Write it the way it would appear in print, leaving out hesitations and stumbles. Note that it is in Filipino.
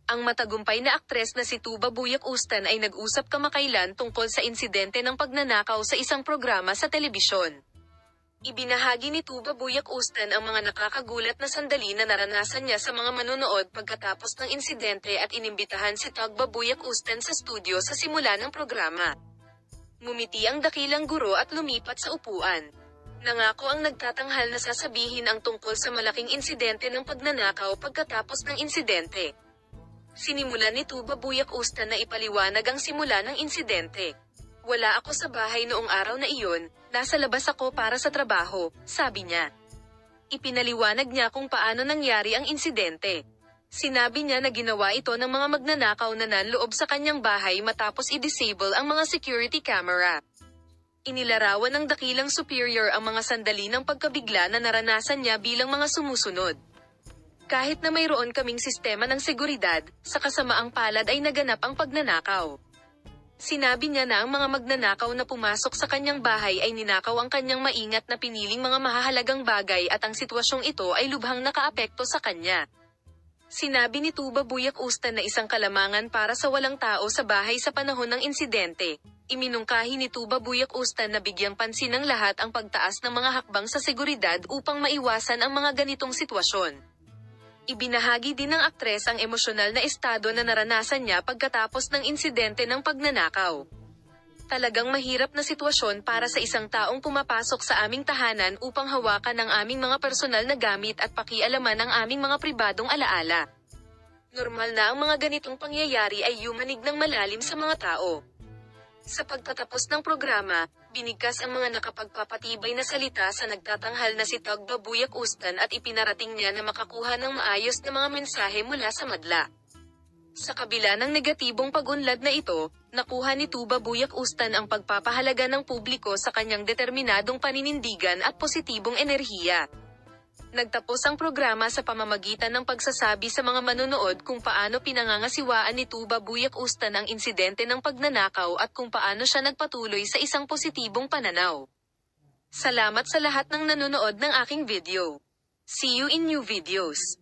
Ang matagumpay na aktres na si Tuba Buyak-Ustan ay nag-usap kamakailan tungkol sa insidente ng pagnanakaw sa isang programa sa telebisyon. Ibinahagi ni Tuba Buyak-Ustan ang mga nakakagulat na sandali na naranasan niya sa mga manonood pagkatapos ng insidente at inimbitahan si Tuba Buyak-Ustan sa studio sa simula ng programa. Ngumiti ang dakilang guro at lumipat sa upuan. Nangako ang nagtatanghal na sasabihin ang tungkol sa malaking insidente ng pagnanakaw pagkatapos ng insidente. Sinimulan ni Tuba Buyak-Ustan na ipaliwanag ang simula ng insidente. "Wala ako sa bahay noong araw na iyon, nasa labas ako para sa trabaho," sabi niya. Ipinaliwanag niya kung paano nangyari ang insidente. Sinabi niya na ginawa ito ng mga magnanakaw na nanloob sa kanyang bahay matapos i-disable ang mga security camera. Inilarawan ng dakilang superior ang mga sandali ng pagkabigla na naranasan niya bilang mga sumusunod. "Kahit na mayroon kaming sistema ng seguridad, sa kasamaang palad ay naganap ang pagnanakaw." Sinabi niya na ang mga magnanakaw na pumasok sa kanyang bahay ay ninakaw ang kanyang maingat na piniling mga mahahalagang bagay at ang sitwasyong ito ay lubhang nakaapekto sa kanya. Sinabi ni Tuba Buyak-Ustan na isang kalamangan para sa walang tao sa bahay sa panahon ng insidente. Iminungkahi ni Tuba Buyak-Ustan na bigyang pansin ng lahat ang pagtaas ng mga hakbang sa seguridad upang maiwasan ang mga ganitong sitwasyon. Ibinahagi din ng aktres ang emosyonal na estado na naranasan niya pagkatapos ng insidente ng pagnanakaw. "Talagang mahirap na sitwasyon para sa isang taong pumapasok sa aming tahanan upang hawakan ang aming mga personal na gamit at pakialaman ang aming mga pribadong alaala. Normal na ang mga ganitong pangyayari ay yumanig ng malalim sa mga tao." Sa pagtatapos ng programa, binigkas ang mga nakapagpapatibay na salita sa nagtatanghal na si Tuba Buyak-Ustan at ipinarating niya na makakuha ng maayos na mga mensahe mula sa madla. Sa kabila ng negatibong pag-unlad na ito, nakuha ni Tuba Buyak-Ustan ang pagpapahalaga ng publiko sa kanyang determinadong paninindigan at positibong enerhiya. Nagtapos ang programa sa pamamagitan ng pagsasabi sa mga manonood kung paano pinangangasiwaan ni Tuba Buyak-Ustan ang insidente ng pagnanakaw at kung paano siya nagpatuloy sa isang positibong pananaw. "Salamat sa lahat ng nanonood ng aking video. See you in new videos."